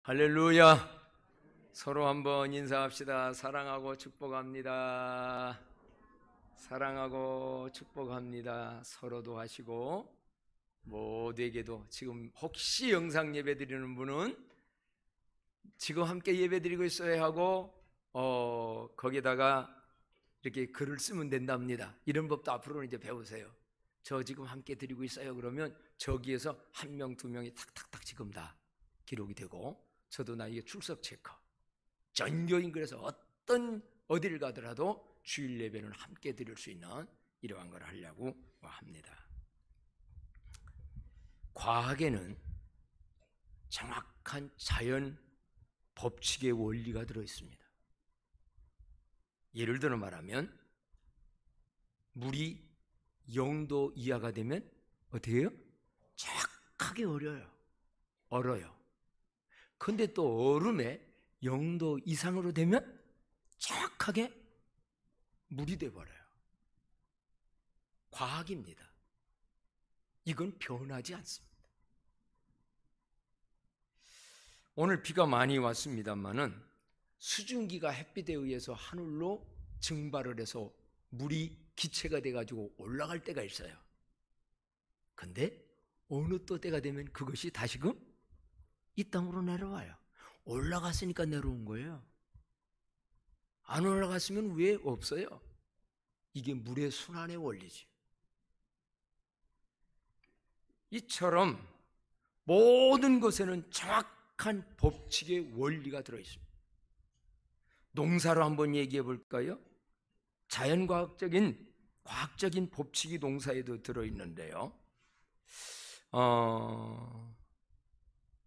할렐루야. 서로 한번 인사합시다. 사랑하고 축복합니다. 사랑하고 축복합니다. 서로도 하시고 모두에게도. 지금 혹시 영상 예배 드리는 분은 지금 함께 예배 드리고 있어야 하고 거기다가 이렇게 글을 쓰면 된답니다. 이런 법도 앞으로는 이제 배우세요. 저 지금 함께 드리고 있어요 그러면 저기에서 한 명, 두 명이 탁탁탁 지금 다 기록이 되고, 저도 나에게 출석 체크. 전교인, 그래서 어디를 가더라도 주일 예배는 함께 드릴 수 있는 이러한 걸 하려고 합니다. 과학에는 정확한 자연 법칙의 원리가 들어 있습니다. 예를 들어 말하면 물이 0도 이하가 되면 어떻게 해요? 정확하게 얼어요. 근데 또 얼음에 0도 이상으로 되면 정확하게 물이 돼버려요. 과학입니다. 이건 변하지 않습니다. 오늘 비가 많이 왔습니다만은 수증기가 햇빛에 의해서 하늘로 증발을 해서 물이 기체가 돼가지고 올라갈 때가 있어요. 근데 어느 또 때가 되면 그것이 다시금 이 땅으로 내려와요. 올라갔으니까 내려온 거예요. 안 올라갔으면 왜 없어요? 이게 물의 순환의 원리지. 이처럼 모든 것에는 정확한 법칙의 원리가 들어있습니다. 농사로 한번 얘기해 볼까요? 자연과학적인 법칙이 농사에도 들어있는데요.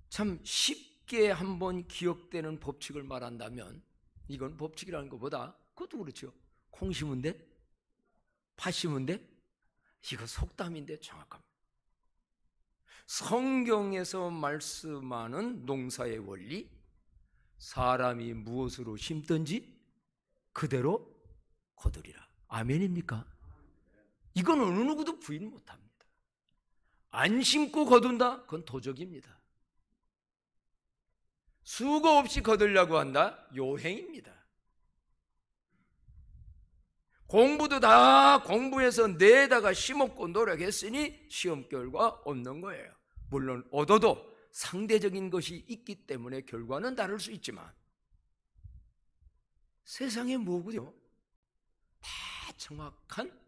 참 쉽게 한번 기억되는 법칙을 말한다면, 이건 법칙이라는 것보다 그것도 그렇죠. 콩 심은 데, 팥 심은 데, 이거 속담인데 정확합니다. 성경에서 말씀하는 농사의 원리, 사람이 무엇으로 심든지 그대로 거두리라. 아멘입니까? 이건 어느 누구도 부인 못합니다. 안 심고 거둔다? 그건 도적입니다. 수고 없이 거두려고 한다? 요행입니다. 공부도 다 공부해서 내다가 심었고 노력했으니 시험 결과 없는 거예요. 물론 얻어도 상대적인 것이 있기 때문에 결과는 다를 수 있지만, 세상에 뭐고요? 다 정확한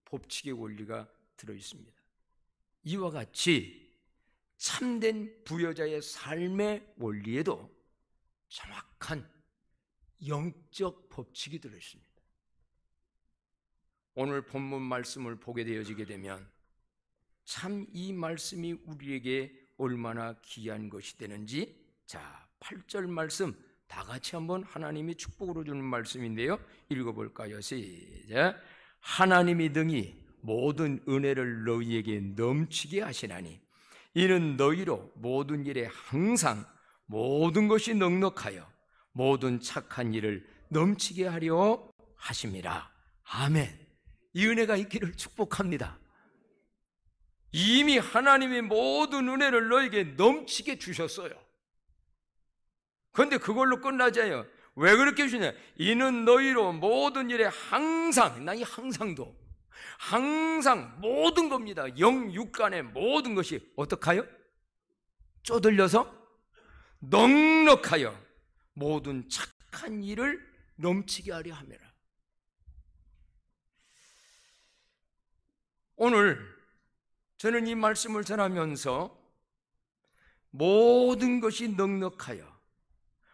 법칙의 원리가 들어있습니다. 이와 같이 참된 부여자의 삶의 원리에도 정확한 영적 법칙이 들어있습니다. 오늘 본문 말씀을 보게 되어지게 되면 참 이 말씀이 우리에게 얼마나 귀한 것이 되는지, 자, 8절 말씀 다 같이 한번 하나님이 축복으로 주는 말씀인데요, 읽어볼까요? 시작. 하나님이 능히 모든 은혜를 너희에게 넘치게 하시나니 이는 너희로 모든 일에 항상 모든 것이 넉넉하여 모든 착한 일을 넘치게 하려 하심이라. 아멘. 이 은혜가 있기를 축복합니다. 이미 하나님이 모든 은혜를 너에게 넘치게 주셨어요. 그런데 그걸로 끝나지 않아요. 왜 그렇게 주냐? 이는 너희로 모든 일에 항상, 나 이 항상도 항상 모든 겁니다. 영육간의 모든 것이 어떡하여? 쪼들려서 넉넉하여 모든 착한 일을 넘치게 하려 함이라. 오늘 저는 이 말씀을 전하면서 모든 것이 넉넉하여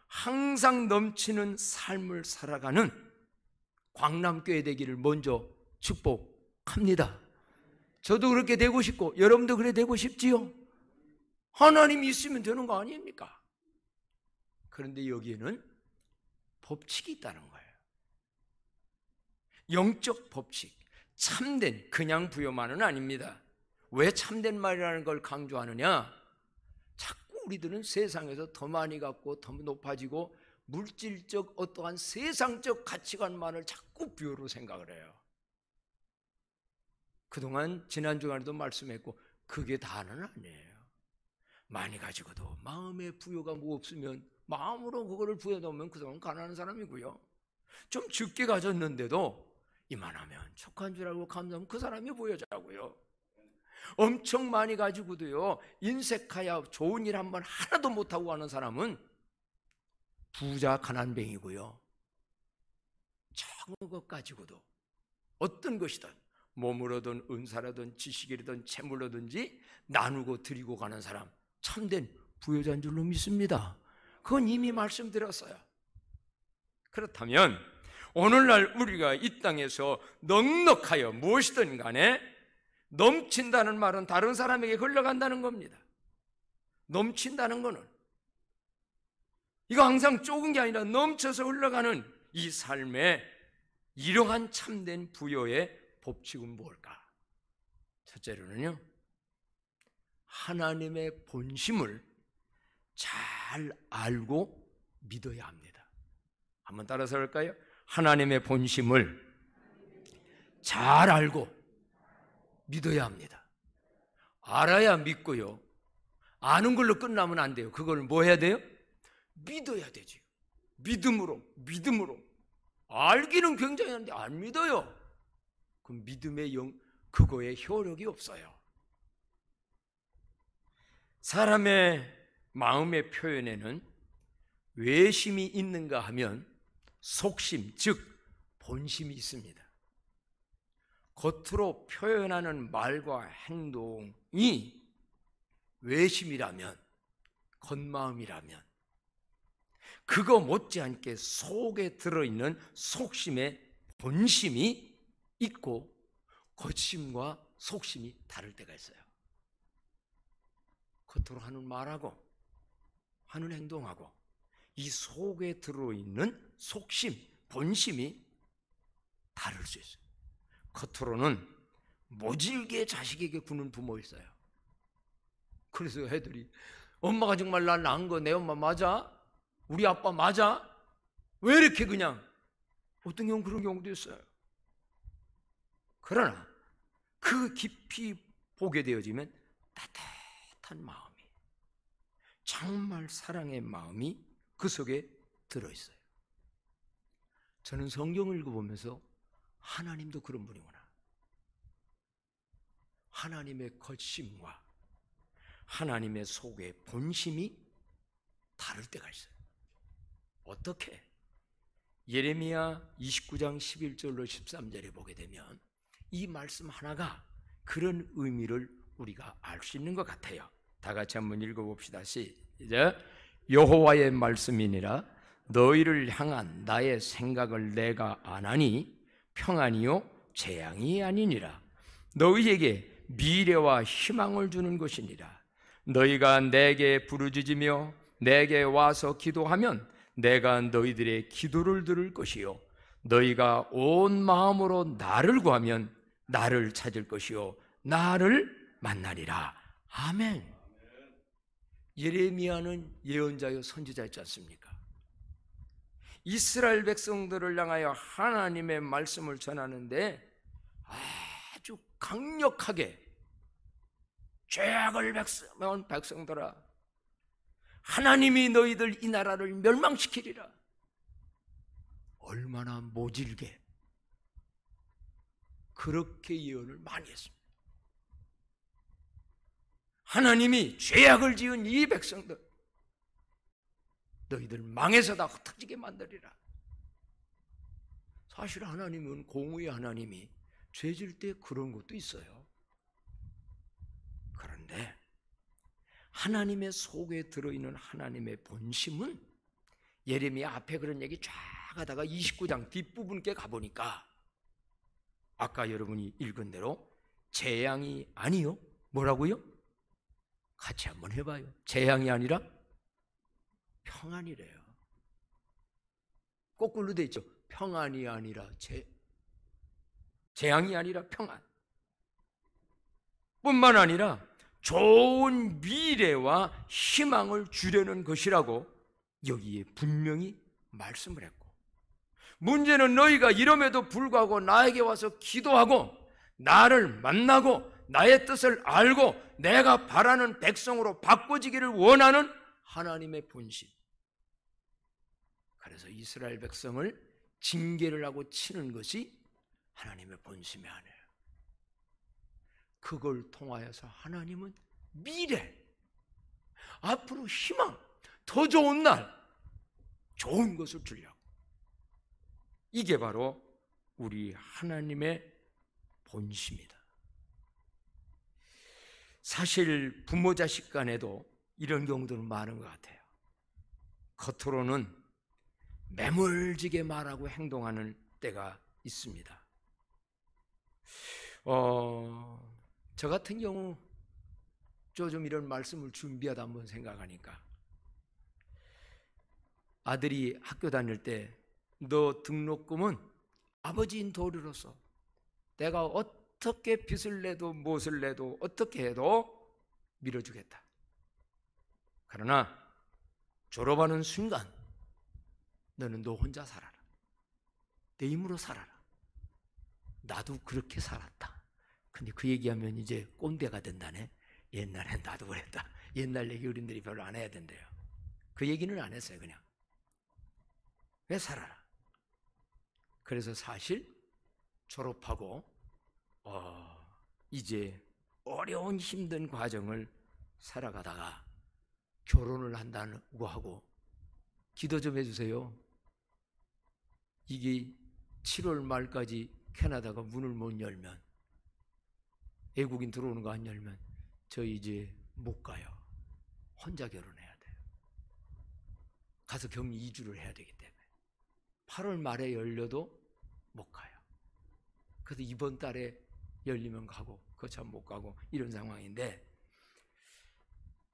항상 넘치는 삶을 살아가는 광남교회 되기를 먼저 축복합니다. 저도 그렇게 되고 싶고 여러분도 그래 되고 싶지요? 하나님이 있으면 되는 거 아닙니까? 그런데 여기에는 법칙이 있다는 거예요. 영적 법칙, 참된 그냥 부여만은 아닙니다. 왜 참된 말이라는 걸 강조하느냐? 자꾸 우리들은 세상에서 더 많이 갖고 더 높아지고 물질적 어떠한 세상적 가치관만을 자꾸 부여로 생각을 해요. 그동안 지난 주간에도 말씀했고 그게 다는 아니에요. 많이 가지고도 마음의 부여가 뭐 없으면, 마음으로 그거를 부여놓으면 그 사람은 가난한 사람이고요. 좀 적게 가졌는데도 이만하면 척한 줄 알고 감사하면 그 사람이 부여자고요. 엄청 많이 가지고도요, 인색하여 좋은 일 한번 하나도 못하고 하는 사람은 부자 가난뱅이고요. 적은 것 가지고도 어떤 것이든 몸으로든 은사라든 지식이라든 채물로든지 나누고 드리고 가는 사람, 참된 부여자인 줄로 믿습니다. 그건 이미 말씀드렸어요. 그렇다면 오늘날 우리가 이 땅에서 넉넉하여 무엇이든 간에 넘친다는 말은 다른 사람에게 흘러간다는 겁니다. 넘친다는 거는 이거 항상 적은 게 아니라 넘쳐서 흘러가는 이 삶에 이러한 참된 부여의 법칙은 뭘까? 첫째로는요, 하나님의 본심을 잘 알고 믿어야 합니다. 한번 따라서 할까요? 하나님의 본심을 잘 알고 믿어야 합니다. 알아야 믿고요. 아는 걸로 끝나면 안 돼요. 그걸 뭐 해야 돼요? 믿어야 되죠. 믿음으로. 알기는 굉장히 하는데 안 믿어요. 그럼 믿음의 그거에 효력이 없어요. 사람의 마음의 표현에는 외심이 있는가 하면 속심, 즉 본심이 있습니다. 겉으로 표현하는 말과 행동이 외심이라면, 겉마음이라면 그거 못지않게 속에 들어있는 속심의 본심이 있고 겉심과 속심이 다를 때가 있어요. 겉으로 하는 말하고 하는 행동하고 이 속에 들어있는 속심, 본심이 다를 수 있어요. 겉으로는 모질게 자식에게 구는 부모 있어요. 그래서 애들이 엄마가 정말 날 낳은 거 내 엄마 맞아? 우리 아빠 맞아? 왜 이렇게 그냥, 어떤 경우 그런 경우도 있어요. 그러나 그 깊이 보게 되어지면 따뜻한 마음이, 정말 사랑의 마음이 그 속에 들어있어요. 저는 성경을 읽어보면서 하나님도 그런 분이구나, 하나님의 겉심과 하나님의 속의 본심이 다를 때가 있어요. 어떻게? 예레미야 29장 11절로 13절에 보게 되면 이 말씀 하나가 그런 의미를 우리가 알 수 있는 것 같아요. 다 같이 한번 읽어봅시다. 시작. 여호와의 말씀이니라. 너희를 향한 나의 생각을 내가 아나니 평안이요 재앙이 아니니라. 너희에게 미래와 희망을 주는 것이니라. 너희가 내게 부르짖으며 내게 와서 기도하면 내가 너희들의 기도를 들을 것이요 너희가 온 마음으로 나를 구하면 나를 찾을 것이요 나를 만나리라. 아멘. 예레미야는 예언자요 선지자였지 않습니까? 이스라엘 백성들을 향하여 하나님의 말씀을 전하는데 아주 강력하게, 죄악을 배운 백성들아, 하나님이 너희들 이 나라를 멸망시키리라. 얼마나 모질게 그렇게 예언을 많이 했습니다. 하나님이 죄악을 지은 이 백성들, 너희들 망해서 다 흩어지게 만들리라. 사실 하나님은, 공의의 하나님이 죄 질 때 그런 것도 있어요. 그런데 하나님의 속에 들어있는 하나님의 본심은, 예레미야 앞에 그런 얘기 쫙 하다가 29장 뒷부분께 가보니까 아까 여러분이 읽은 대로 재앙이 아니요, 뭐라고요? 같이 한번 해봐요. 재앙이 아니라 평안이래요. 거꾸로 돼 있죠. 평안이 아니라 재앙이 아니라 평안. 뿐만 아니라 좋은 미래와 희망을 주려는 것이라고 여기에 분명히 말씀을 했고, 문제는 너희가 이럼에도 불구하고 나에게 와서 기도하고 나를 만나고 나의 뜻을 알고 내가 바라는 백성으로 바꿔지기를 원하는 하나님의 본심. 그래서 이스라엘 백성을 징계를 하고 치는 것이 하나님의 본심이 아니에요. 그걸 통하여서 하나님은 미래, 앞으로 희망, 더 좋은 날, 좋은 것을 주려고. 이게 바로 우리 하나님의 본심이다. 사실 부모 자식 간에도 이런 경우들은 많은 것 같아요. 겉으로는 매몰지게 말하고 행동하는 때가 있습니다. 저 같은 경우 좀 이런 말씀을 준비하다 한번 생각하니까, 아들이 학교 다닐 때 너 등록금은 아버지인 도리로서 내가 어떻게 빚을 내도 무엇을 내도 어떻게 해도 밀어주겠다. 그러나 졸업하는 순간 너는 너 혼자 살아라. 내 힘으로 살아라. 나도 그렇게 살았다. 근데 그 얘기하면 이제 꼰대가 된다네. 옛날엔 나도 그랬다. 옛날 얘기 어른들이 별로 안 해야 된대요. 그 얘기는 안 했어요. 그냥 왜 살아라. 그래서 사실 졸업하고 이제 어려운 힘든 과정을 살아가다가 결혼을 한다고 하고, 기도 좀 해주세요. 이게 7월 말까지 캐나다가 문을 못 열면, 외국인 들어오는 거 안 열면 저 이제 못 가요. 혼자 결혼해야 돼요. 가서 격리 2주를 해야 되기 때문에 8월 말에 열려도 못 가요. 그래서 이번 달에 열리면 가고 거참 못 가고 이런 상황인데,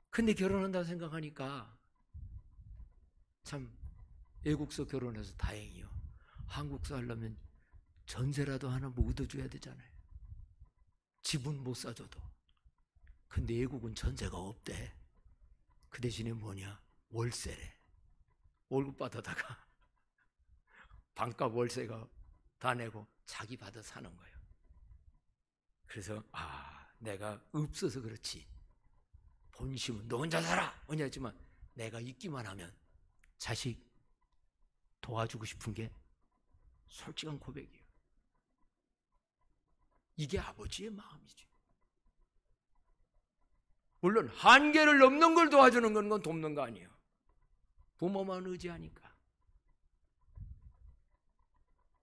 근데 결혼한다고 생각하니까 참 외국서 결혼해서 다행이요. 한국서 하려면 전세라도 하나 뭐 얻어줘야 되잖아요. 집은 못 사줘도. 근데 외국은 전세가 없대. 그 대신에 뭐냐? 월세래. 월급 받아다가 반값 월세가 다 내고 자기 받아 사는 거예요. 그래서 내가 없어서 그렇지 본심은 너 혼자 살아 언제 했지만, 내가 있기만 하면 자식 도와주고 싶은 게 솔직한 고백이에요. 이게 아버지의 마음이죠. 물론 한계를 넘는 걸 도와주는 건 돕는 거 아니에요. 부모만 의지하니까.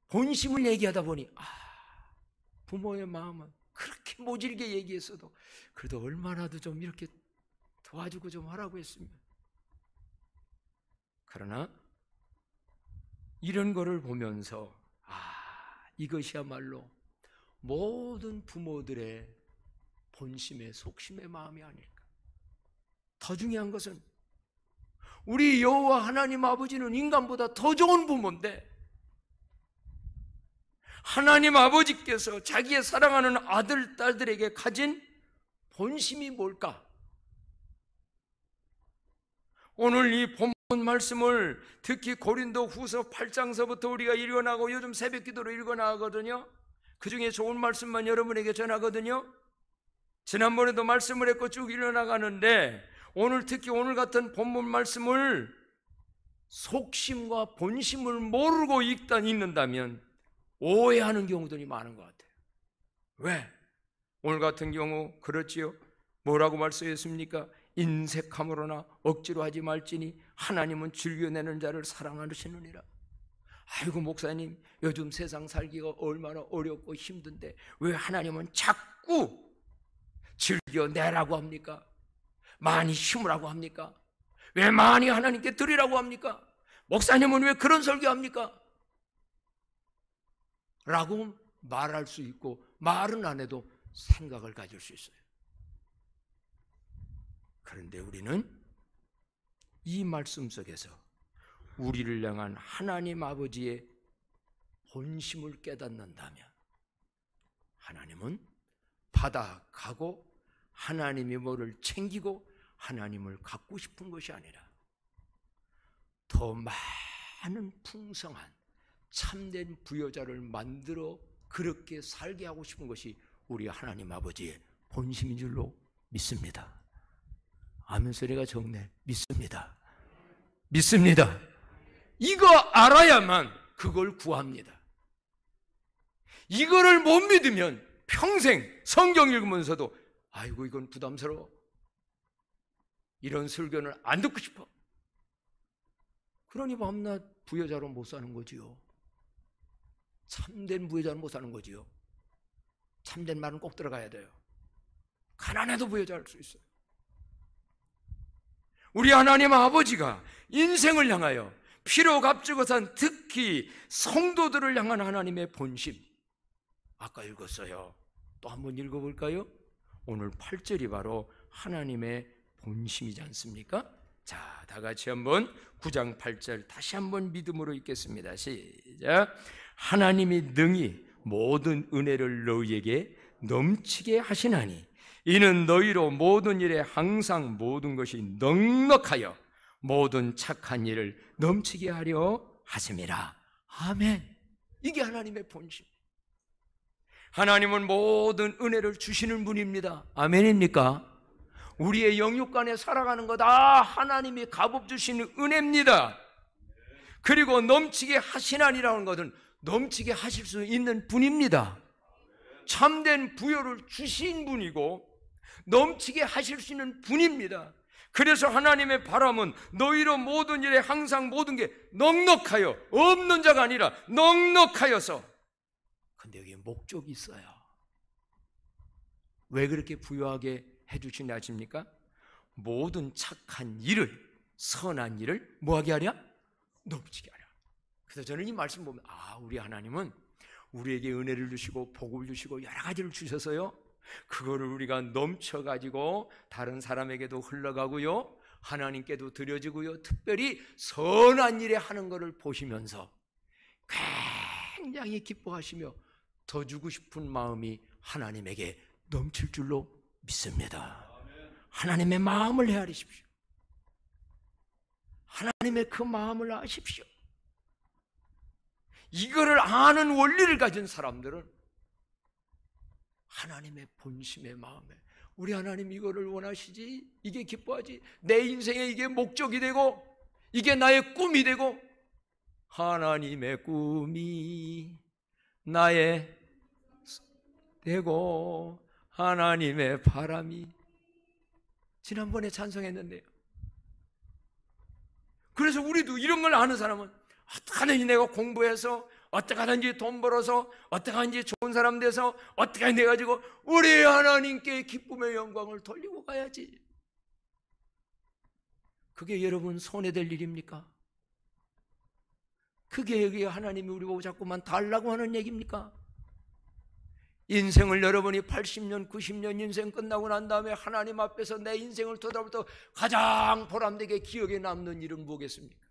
본심을 얘기하다 보니 부모의 마음은 그렇게 모질게 얘기했어도 그래도 얼마나도 좀 이렇게 도와주고 좀 하라고 했으면. 그러나 이런 거를 보면서 이것이야말로 모든 부모들의 본심의 속심의 마음이 아닐까. 더 중요한 것은 우리 여호와 하나님 아버지는 인간보다 더 좋은 부모인데, 하나님 아버지께서 자기의 사랑하는 아들, 딸들에게 가진 본심이 뭘까? 오늘 이 본문 말씀을 특히 고린도 후서 8장서부터 우리가 읽어나가고 요즘 새벽 기도로 읽어나가거든요. 그 중에 좋은 말씀만 여러분에게 전하거든요. 지난번에도 말씀을 했고 쭉 읽어나가는데, 오늘 특히 오늘 같은 본문 말씀을 속심과 본심을 모르고 읽는다면 오해하는 경우들이 많은 것 같아요. 왜? 오늘 같은 경우 그렇지요. 뭐라고 말씀했습니까? 인색함으로나 억지로 하지 말지니 하나님은 즐겨내는 자를 사랑하시느니라. 아이고 목사님, 요즘 세상 살기가 얼마나 어렵고 힘든데 왜 하나님은 자꾸 즐겨내라고 합니까? 많이 심으라고 합니까? 왜 많이 하나님께 드리라고 합니까? 목사님은 왜 그런 설교합니까? 라고 말할 수 있고, 말은 안 해도 생각을 가질 수 있어요. 그런데 우리는 이 말씀 속에서 우리를 향한 하나님 아버지의 본심을 깨닫는다면, 하나님은 받아가고 하나님이 뭐를 챙기고 하나님을 갖고 싶은 것이 아니라 더 많은 풍성한 참된 부여자를 만들어 그렇게 살게 하고 싶은 것이 우리 하나님 아버지의 본심인 줄로 믿습니다. 아멘 소리가 적네. 믿습니다. 믿습니다. 이거 알아야만 그걸 구합니다. 이거를 못 믿으면 평생 성경 읽으면서도 아이고 이건 부담스러워, 이런 설교는 안 듣고 싶어, 그러니 밤낮 부여자로 못 사는 거지요. 참된 부여자는 못 사는 거지요. 참된 말은 꼭 들어가야 돼요. 가난해도 부여자 할 수 있어요. 우리 하나님 아버지가 인생을 향하여 피로 값주고 산 특히 성도들을 향한 하나님의 본심, 아까 읽었어요. 또 한번 읽어볼까요? 오늘 8절이 바로 하나님의 본심이지 않습니까? 자, 다 같이 한번 9장 8절 다시 한번 믿음으로 읽겠습니다. 시작. 하나님이 능히 모든 은혜를 너희에게 넘치게 하시나니 이는 너희로 모든 일에 항상 모든 것이 넉넉하여 모든 착한 일을 넘치게 하려 하심이라. 아멘. 이게 하나님의 본심. 하나님은 모든 은혜를 주시는 분입니다. 아멘입니까? 우리의 영육간에 살아가는 거 다 하나님이 값업 주시는 은혜입니다. 그리고 넘치게 하시나니라는 것은 넘치게 하실 수 있는 분입니다. 참된 부여를 주신 분이고 넘치게 하실 수 있는 분입니다. 그래서 하나님의 바람은 너희로 모든 일에 항상 모든 게 넉넉하여, 없는 자가 아니라 넉넉하여서. 근데 여기에 목적이 있어요. 왜 그렇게 부유하게 해주시냐 아십니까? 모든 착한 일을, 선한 일을 뭐하게 하랴? 넘치게 하랴. 그래서 저는 이 말씀 보면 우리 하나님은 우리에게 은혜를 주시고 복을 주시고 여러 가지를 주셔서요, 그거를 우리가 넘쳐가지고 다른 사람에게도 흘러가고요, 하나님께도 드려지고요, 특별히 선한 일에 하는 것을 보시면서 굉장히 기뻐하시며 더 주고 싶은 마음이 하나님에게 넘칠 줄로 믿습니다. 하나님의 마음을 헤아리십시오. 하나님의 그 마음을 아십시오. 이거를 아는 원리를 가진 사람들은 하나님의 본심의 마음에, 우리 하나님 이거를 원하시지, 이게 기뻐하지, 내 인생에 이게 목적이 되고 이게 나의 꿈이 되고, 하나님의 꿈이 나의 되고 하나님의 바람이, 지난번에 찬송했는데요. 그래서 우리도 이런 걸 아는 사람은 어떻게 하든지 내가 공부해서, 어떻게 하든지 돈 벌어서, 어떻게 하든지 좋은 사람 돼서, 어떻게 하든지 해가지고 우리 하나님께 기쁨의 영광을 돌리고 가야지. 그게 여러분 손에 될 일입니까? 그게 여기 하나님이 우리 보고 자꾸만 달라고 하는 얘기입니까? 인생을 여러분이 80년, 90년 인생 끝나고 난 다음에 하나님 앞에서 내 인생을 돌아볼 때 가장 보람되게 기억에 남는 일은 뭐겠습니까?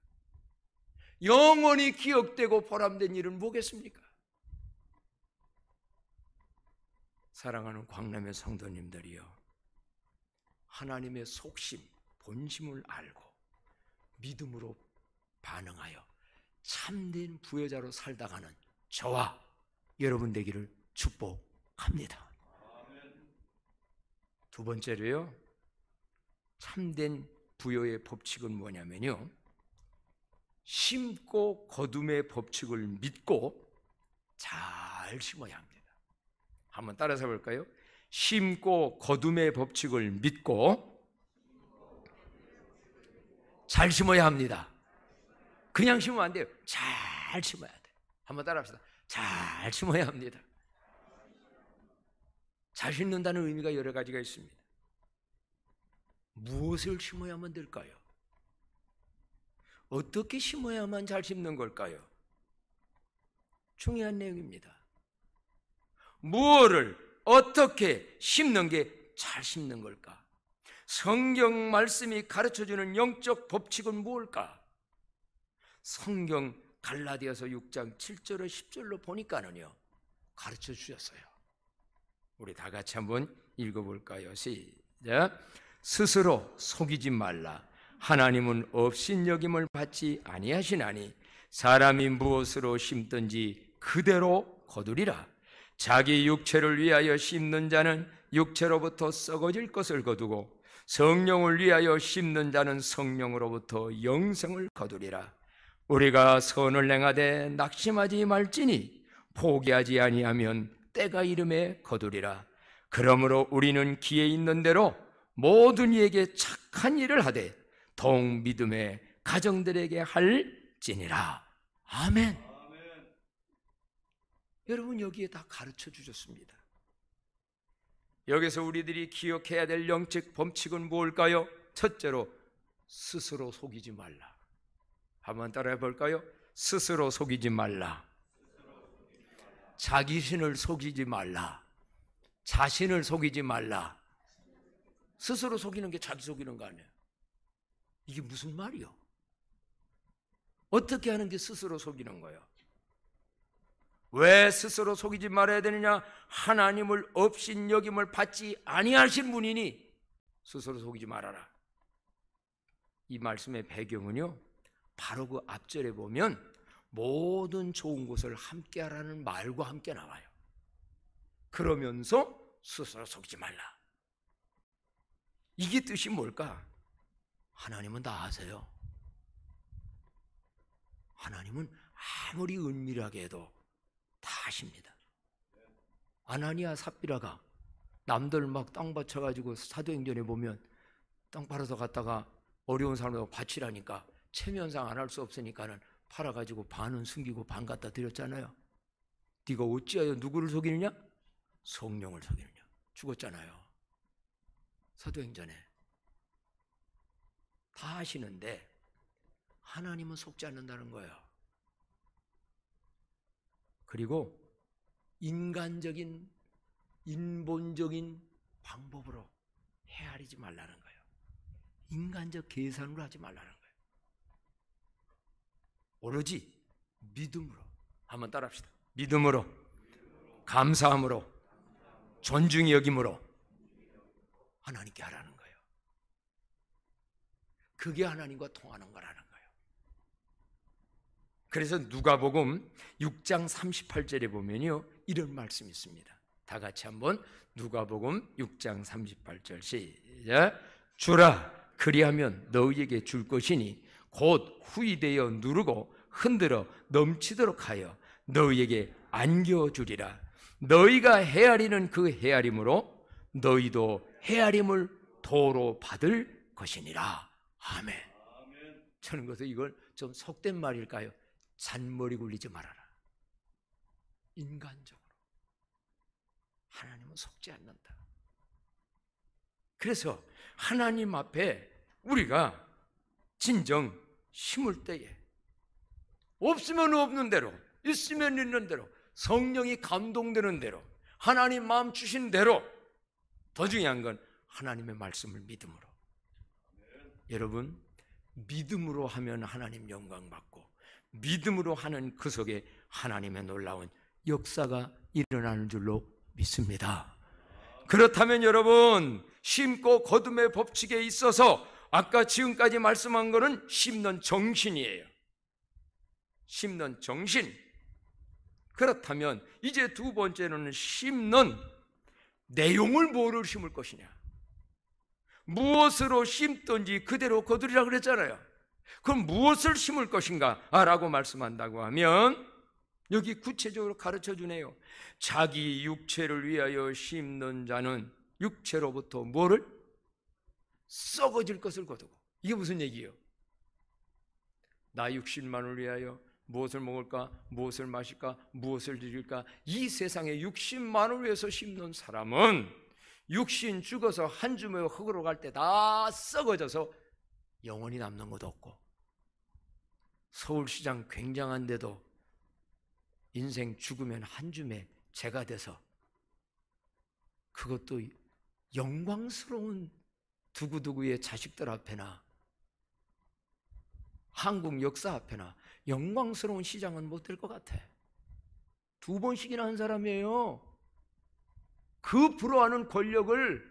영원히 기억되고 보람된 일은 뭐겠습니까? 사랑하는 광남의 성도님들이요, 하나님의 속심, 본심을 알고 믿음으로 반응하여 참된 부여자로 살다가는 저와 여러분 되기를 축복합니다. 두 번째로요, 참된 부여의 법칙은 뭐냐면요, 심고 거둠의 법칙을 믿고 잘 심어야 합니다. 한번 따라서 볼까요? 심고 거둠의 법칙을 믿고 잘 심어야 합니다. 그냥 심으면 안 돼요. 잘 심어야 돼요. 한번 따라합시다. 잘 심어야 합니다. 잘 심는다는 의미가 여러 가지가 있습니다. 무엇을 심어야만 될까요? 어떻게 심어야만 잘 심는 걸까요? 중요한 내용입니다. 무엇을 어떻게 심는 게 잘 심는 걸까? 성경 말씀이 가르쳐주는 영적 법칙은 무엇일까? 성경 갈라디아서 6장 7절로 10절로 보니까는요, 가르쳐 주셨어요. 우리 다 같이 한번 읽어볼까요? 시작. 스스로 속이지 말라. 하나님은 업신여김을 받지 아니하시나니 사람이 무엇으로 심든지 그대로 거두리라. 자기 육체를 위하여 심는 자는 육체로부터 썩어질 것을 거두고 성령을 위하여 심는 자는 성령으로부터 영생을 거두리라. 우리가 선을 행하되 낙심하지 말지니 포기하지 아니하면 때가 이름에 거두리라. 그러므로 우리는 기에 있는 대로 모든 이에게 착한 일을 하되 더욱 믿음의 가정들에게 할지니라. 아멘. 여러분, 여기에 다 가르쳐 주셨습니다. 여기서 우리들이 기억해야 될 영적 법칙은 뭘까요? 첫째로 스스로 속이지 말라. 한번 따라해 볼까요? 스스로 속이지 말라. 자기신을 속이지 말라. 자신을 속이지 말라. 스스로 속이는 게 자기 속이는 거 아니에요? 이게 무슨 말이요? 어떻게 하는 게 스스로 속이는 거예요? 왜 스스로 속이지 말아야 되느냐? 하나님을 업신여김을 받지 아니하신 분이니 스스로 속이지 말아라. 이 말씀의 배경은요, 바로 그 앞절에 보면 모든 좋은 것을 함께하라는 말과 함께 나와요. 그러면서 스스로 속이지 말라. 이게 뜻이 뭘까? 하나님은 다 아세요. 하나님은 아무리 은밀하게 해도 다 아십니다. 아나니아 삽비라가 남들 막 땅 바쳐가지고 사도행전에 보면 땅 팔아서 갔다가 어려운 사람하고 바치라니까 체면상 안 할 수 없으니까는 팔아가지고 반은 숨기고 반 갖다 드렸잖아요. 네가 어찌하여 누구를 속이느냐? 성령을 속이느냐? 죽었잖아요. 사도행전에 다 아시는데 하나님은 속지 않는다는 거예요. 그리고 인간적인 인본적인 방법으로 헤아리지 말라는 거예요. 인간적 계산으로 하지 말라는 거예요. 오로지 믿음으로. 한번 따라합시다. 믿음으로, 감사함으로, 존중히 여김으로 하나님께 하라는 거예요. 그게 하나님과 통하는 거라는 거예요. 그래서 누가복음 6장 38절에 보면요, 이런 말씀이 있습니다. 다 같이 한번 누가복음 6장 38절 시작. 주라, 그리하면 너희에게 줄 것이니 곧 후이되어 누르고 흔들어 넘치도록 하여 너희에게 안겨주리라. 너희가 헤아리는 그 헤아림으로 너희도 헤아림을 도로 받을 것이니라. 아멘. 저는 그래서 이걸 좀 속된 말일까요? 잔머리 굴리지 말아라. 인간적으로 하나님은 속지 않는다. 그래서 하나님 앞에 우리가 진정 심을 때에 없으면 없는 대로, 있으면 있는 대로, 성령이 감동되는 대로, 하나님 마음 주신 대로, 더 중요한 건 하나님의 말씀을 믿음으로. 여러분, 믿음으로 하면 하나님 영광 받고 믿음으로 하는 그 속에 하나님의 놀라운 역사가 일어나는 줄로 믿습니다. 그렇다면 여러분, 심고 거둠의 법칙에 있어서 아까 지금까지 말씀한 것은 심는 정신이에요. 심는 정신. 그렇다면 이제 두 번째는 심는 내용을 뭐를 심을 것이냐. 무엇으로 심든지 그대로 거두리라 그랬잖아요. 그럼 무엇을 심을 것인가? 라고 말씀한다고 하면 여기 구체적으로 가르쳐 주네요. 자기 육체를 위하여 심는 자는 육체로부터 뭐를? 썩어질 것을 거두고. 이게 무슨 얘기예요? 나 육신만을 위하여 무엇을 먹을까? 무엇을 마실까? 무엇을 드릴까? 이 세상에 육신만을 위해서 심는 사람은 육신 죽어서 한 줌의 흙으로 갈 때 다 썩어져서 영원히 남는 것도 없고, 서울시장 굉장한데도 인생 죽으면 한 줌의 재가 돼서 그것도 영광스러운 두구두구의 자식들 앞에나 한국 역사 앞에나 영광스러운 시장은 못 될 것 같아. 2번씩이나 한 사람이에요. 그 불허하는 권력을,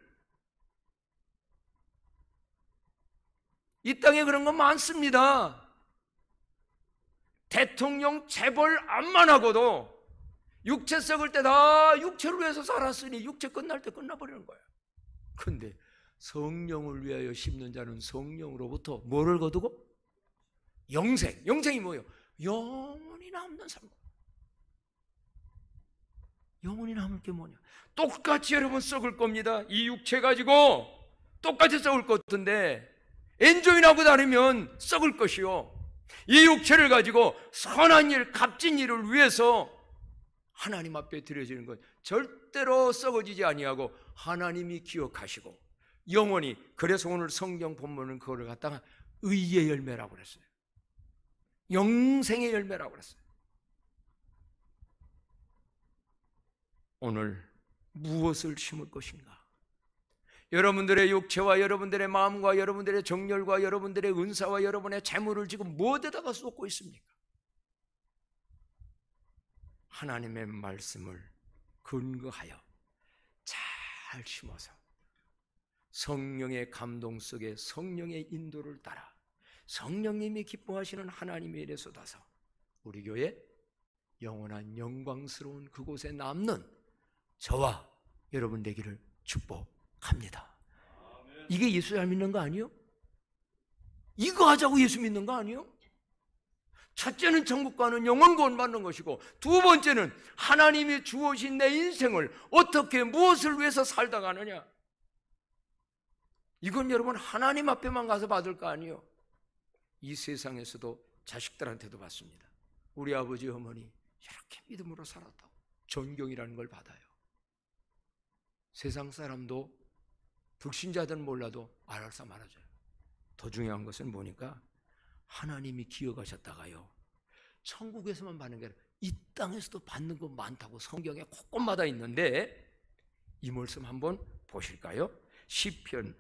이 땅에 그런 건 많습니다. 대통령 재벌 암만 하고도 육체 썩을 때 다 육체를 위해서 살았으니 육체 끝날 때 끝나버리는 거예요. 근데 성령을 위하여 심는 자는 성령으로부터 뭐를 거두고? 영생. 영생이 뭐예요? 영원히 남는 삶. 영원히 남을 게 뭐냐? 똑같이 여러분 썩을 겁니다. 이 육체 가지고 똑같이 썩을 것 같은데 엔조인하고 다르면 썩을 것이요, 이 육체를 가지고 선한 일, 값진 일을 위해서 하나님 앞에 드려지는 것 절대로 썩어지지 아니하고 하나님이 기억하시고 영원히. 그래서 오늘 성경 본문은 그거를 갖다가 의의 열매라고 그랬어요. 영생의 열매라고 그랬어요. 오늘 무엇을 심을 것인가? 여러분들의 육체와 여러분들의 마음과 여러분들의 정열과 여러분들의 은사와 여러분의 재물을 지금 무엇에다가 쏟고 있습니까? 하나님의 말씀을 근거하여 잘 심어서 성령의 감동 속에 성령의 인도를 따라 성령님이 기뻐하시는 하나님의 일에 쏟아서 우리 교회 영원한 영광스러운 그곳에 남는 저와 여러분 되기를 축복합니다. 이게 예수 잘 믿는 거 아니에요? 이거 하자고 예수 믿는 거 아니에요? 첫째는 천국 가는 영원 구원 받는 것이고, 두 번째는 하나님이 주어진 내 인생을 어떻게 무엇을 위해서 살다 가느냐. 이건 여러분 하나님 앞에만 가서 받을 거 아니에요. 이 세상에서도 자식들한테도 받습니다. 우리 아버지 어머니 이렇게 믿음으로 살았다고 존경이라는 걸 받아요. 세상 사람도 불신자들은 몰라도 알아서 말아줘요. 더 중요한 것은 뭐니까 하나님이 기억하셨다가요, 천국에서만 받는 게 아니라 이 땅에서도 받는 거 많다고 성경에 곳곳마다 있는데, 이 말씀 한번 보실까요? 시편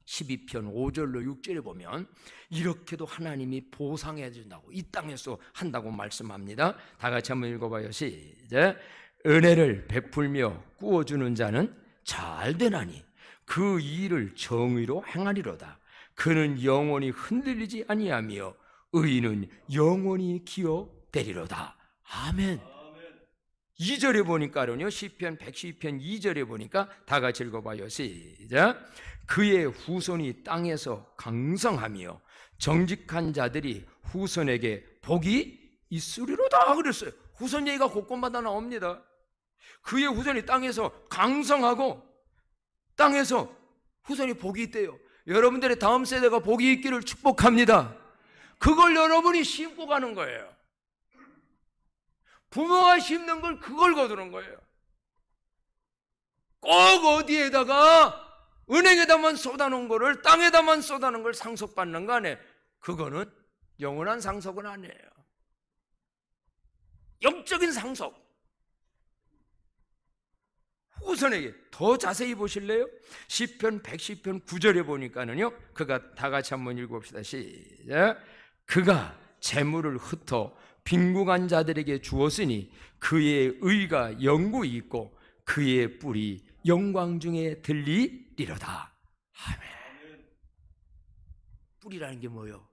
112편 5절로 6절에 보면 이렇게도 하나님이 보상해 준다고, 이 땅에서 한다고 말씀합니다. 다 같이 한번 읽어봐요. 시작. 은혜를 베풀며 구워주는 자는 잘 되나니 그 일을 정의로 행하리로다. 그는 영원히 흔들리지 아니하며 의인은 영원히 기억되리로다. 아멘. 2절에 보니까는요, 시편 112편 2절에 보니까 다 같이 읽어봐요. 시작. 그의 후손이 땅에서 강성하며 정직한 자들이 후손에게 복이 있으리로다 그랬어요. 후손 얘기가 곳곳마다 나옵니다. 그의 후손이 땅에서 강성하고 땅에서 후손이 복이 있대요. 여러분들의 다음 세대가 복이 있기를 축복합니다. 그걸 여러분이 심고 가는 거예요. 부모가 심는 걸 그걸 거두는 거예요. 꼭 어디에다가 은행에다만 쏟아놓은 거를 땅에다만 쏟아놓은 걸 상속받는 거 아니에요. 그거는 영원한 상속은 아니에요. 영적인 상속. 후손에게 더 자세히 보실래요? 시편 110편 9절에 보니까는요, 그가 다 같이 한번 읽어봅시다. 시작. 그가 재물을 흩어 빈궁한 자들에게 주었으니 그의 의가 영구히 있고 그의 뿔이 영광 중에 들리리로다. 아멘. 뿔이라는 게 뭐예요?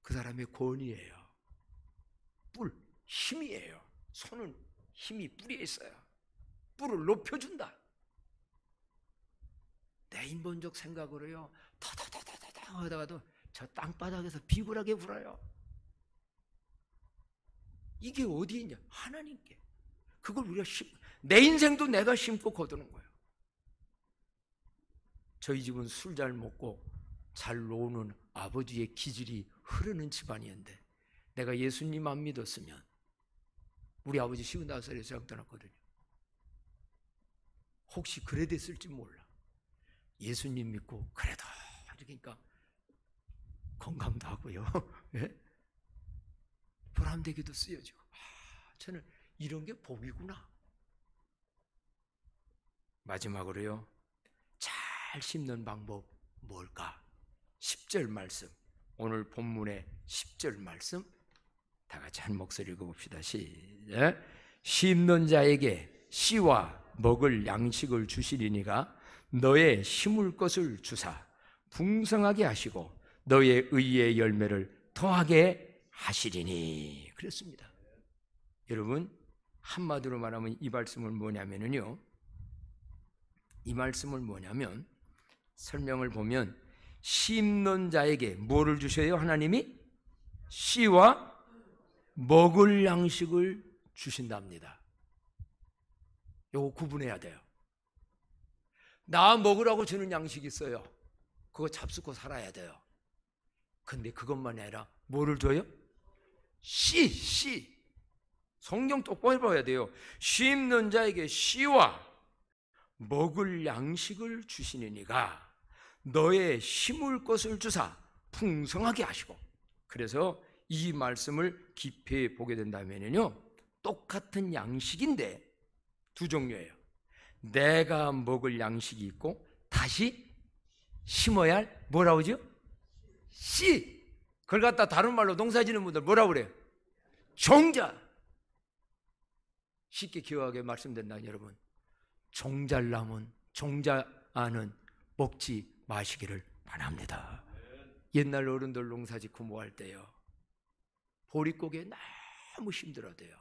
그 사람의 권위예요. 뿔, 힘이에요. 손은 힘이 뿔에 있어요. 뿔을 높여준다. 내 인본적 생각으로요, 타타타타타 하다가도 저 땅바닥에서 비굴하게 불어요. 이게 어디 있냐? 하나님께. 그걸 우리가 내 인생도 내가 심고 거두는 거예요. 저희 집은 술 잘 먹고 잘 노는 아버지의 기질이 흐르는 집안이었는데, 내가 예수님 안 믿었으면 우리 아버지 55살에 세상 떠났거든요. 혹시 그래 됐을지 몰라. 예수님 믿고 그래도 그러니까 건강도 하고요. 예? 보람되게도 쓰여지고. 저는 이런 게 복이구나. 마지막으로요, 잘 심는 방법 뭘까? 10절 말씀, 오늘 본문의 10절 말씀 다 같이 한 목소리 읽어봅시다. 시작. 심는 자에게 씨와 먹을 양식을 주시리니가 너의 심을 것을 주사 풍성하게 하시고 너의 의의 열매를 더하게 하시리니. 그랬습니다. 여러분, 한마디로 말하면 이 말씀은 뭐냐면요, 이 말씀은 뭐냐면 설명을 보면 심는 자에게 뭐를 주셔요? 하나님이 씨와 먹을 양식을 주신답니다. 요거 구분해야 돼요. 나 먹으라고 주는 양식이 있어요. 그거 잡수고 살아야 돼요. 근데 그것만이 아니라 뭐를 줘요? 씨. 성경 똑바로 봐야 돼요. 심는 자에게 씨와 먹을 양식을 주시니가 너의 심을 것을 주사 풍성하게 하시고. 그래서 이 말씀을 깊이 보게 된다면요, 똑같은 양식인데 두 종류예요. 내가 먹을 양식이 있고 다시 심어야 할 뭐라고 하죠? 씨. 그걸 갖다 다른 말로 농사지는 분들 뭐라고 그래요? 종자. 쉽게 기억하게 말씀드린다. 여러분, 종잘남은 종자아는 먹지 마시기를 바랍니다. 옛날 어른들 농사 짓고 뭐 할 때요, 보릿고개 너무 힘들어도요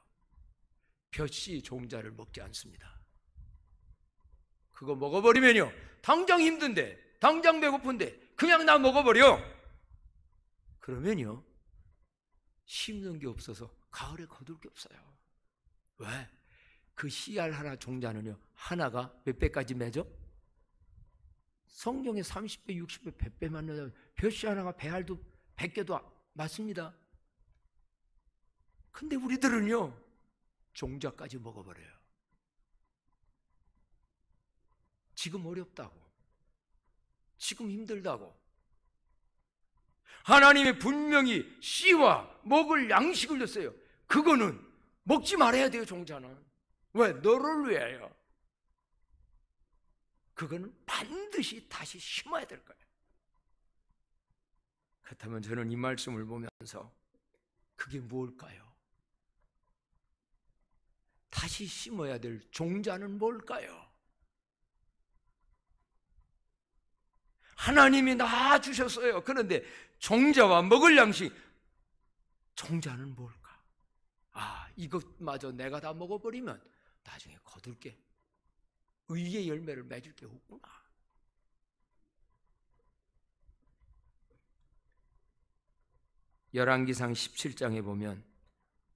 볕이 종자를 먹지 않습니다. 그거 먹어버리면요, 당장 힘든데, 당장 배고픈데 그냥 나 먹어버려. 그러면요 심는 게 없어서 가을에 거둘 게 없어요. 왜? 그 씨알 하나 종자는요 하나가 몇 배까지 맺어? 성경에 30배, 60배, 100배 맞는 벼씨 하나가 배알도 100개도 맞습니다. 근데 우리들은요 종자까지 먹어버려요. 지금 어렵다고, 지금 힘들다고. 하나님이 분명히 씨와 먹을 양식을 줬어요. 그거는 먹지 말아야 돼요. 종자는 왜? 너를 위하여. 그거는 반드시 다시 심어야 될 거예요. 그렇다면 저는 이 말씀을 보면서 그게 무엇일까요? 다시 심어야 될 종자는 뭘까요? 하나님이 나 주셨어요. 그런데 종자와 먹을 양식, 종자는 뭘까? 이것마저 내가 다 먹어버리면 나중에 거둘 게, 의의 열매를 맺을 게 없구나. 열왕기상 17장에 보면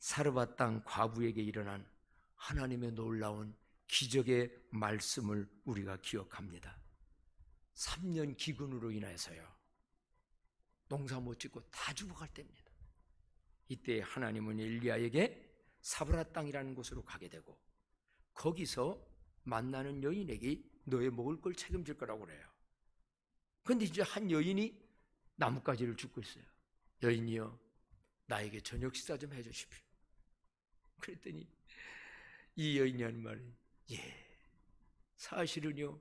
사르밧 땅 과부에게 일어난 하나님의 놀라운 기적의 말씀을 우리가 기억합니다. 3년 기근으로 인해서요 농사 못 짓고 다 죽어갈 때입니다. 이때 하나님은 엘리야에게 사브라 땅이라는 곳으로 가게 되고 거기서 만나는 여인에게 너의 먹을 걸 책임질 거라고 그래요. 그런데 이제 한 여인이 나뭇가지를 줍고 있어요. 여인이요, 나에게 저녁 식사 좀 해주십시오. 그랬더니 이 여인이 하는 말이, 사실은요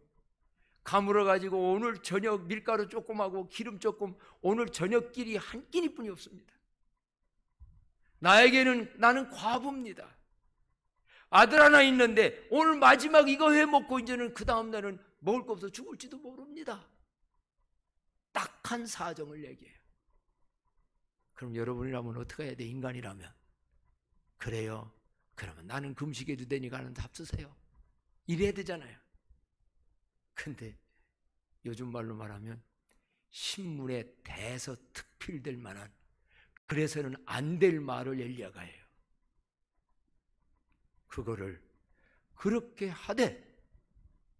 가물어 가지고 오늘 저녁 밀가루 조금하고 기름 조금, 오늘 저녁끼리 한 끼니뿐이 없습니다. 나는 과부입니다. 아들 하나 있는데 오늘 마지막 이거 해 먹고 이제는 그 다음 날은 먹을 거 없어 죽을지도 모릅니다. 딱한 사정을 얘기해요. 그럼 여러분이라면 어떻게 해야 돼? 인간이라면. 그래요, 그러면 나는 금식해도 되니까 하는 답 쓰세요. 이래야 되잖아요. 근데 요즘 말로 말하면 신문에 대서특필될 만한, 그래서는 안 될 말을 엘리야가 해요. 그거를 그렇게 하되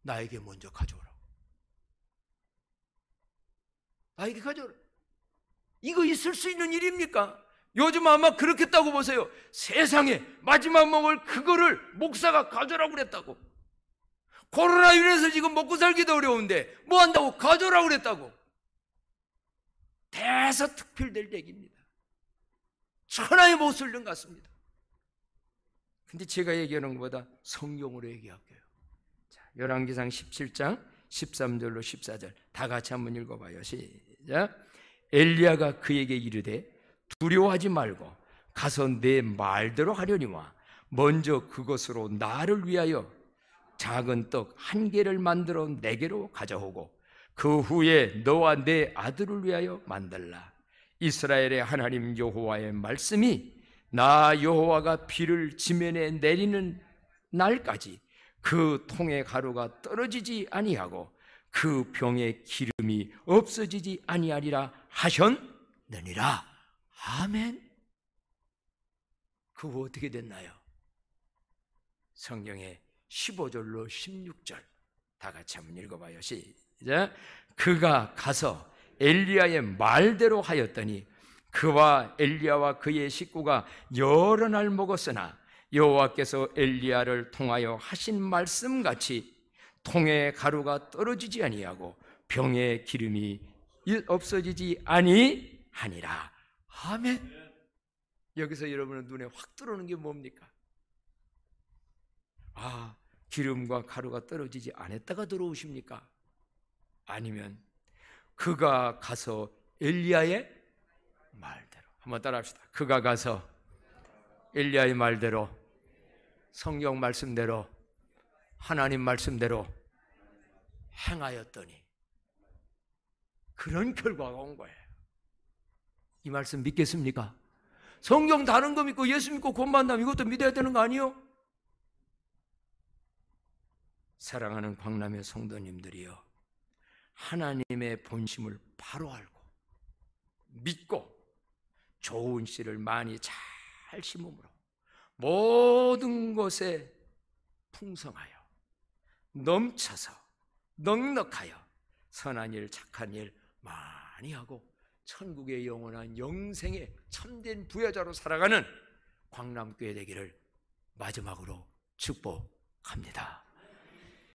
나에게 먼저 가져오라고. 나에게 가져오라. 이거 있을 수 있는 일입니까? 요즘 아마 그렇겠다고 보세요. 세상에 마지막 먹을 그거를 목사가 가져오라고 그랬다고. 코로나19에서 지금 먹고 살기도 어려운데 뭐 한다고? 가져오라고 그랬다고. 대서특필될 얘기입니다. 천하의 모슬령 같습니다. 근데 제가 얘기하는 것보다 성경으로 얘기할게요. 자, 열왕기상 17장 13절로 14절 다 같이 한번 읽어봐요. 시작. 엘리야가 그에게 이르되 두려워하지 말고 가서 내 말대로 하려니와 먼저 그것으로 나를 위하여 작은 떡 한 개를 만들어 내게로 가져오고 그 후에 너와 내 아들을 위하여 만들라. 이스라엘의 하나님 여호와의 말씀이 나 여호와가 비를 지면에 내리는 날까지 그 통의 가루가 떨어지지 아니하고 그 병의 기름이 없어지지 아니하리라 하셨느니라. 아멘. 그거 어떻게 됐나요? 성경에 15절로 16절 다 같이 한번 읽어봐요. 시작. 그가 가서 엘리야의 말대로 하였더니 그와 엘리야와 그의 식구가 여러 날 먹었으나 여호와께서 엘리야를 통하여 하신 말씀같이 통의 가루가 떨어지지 아니하고 병의 기름이 없어지지 아니하니라. 아멘. 여기서 여러분의 눈에 확 들어오는 게 뭡니까? 아, 기름과 가루가 떨어지지 않았다가 들어오십니까? 아니면 그가 가서 엘리야의 말대로, 한번 따라합시다. 그가 가서 엘리야의 말대로, 성경 말씀대로, 하나님 말씀대로 행하였더니 그런 결과가 온 거예요. 이 말씀 믿겠습니까? 성경 다른 거 믿고 예수 믿고 곧 만나면 이것도 믿어야 되는 거 아니에요? 사랑하는 광남의 성도님들이여, 하나님의 본심을 바로 알고 믿고 좋은 씨를 많이 잘 심음으로 모든 것에 풍성하여 넘쳐서 넉넉하여 선한 일 착한 일 많이 하고 천국의 영원한 영생의 참된 부여자로 살아가는 광남교회 되기를 마지막으로 축복합니다.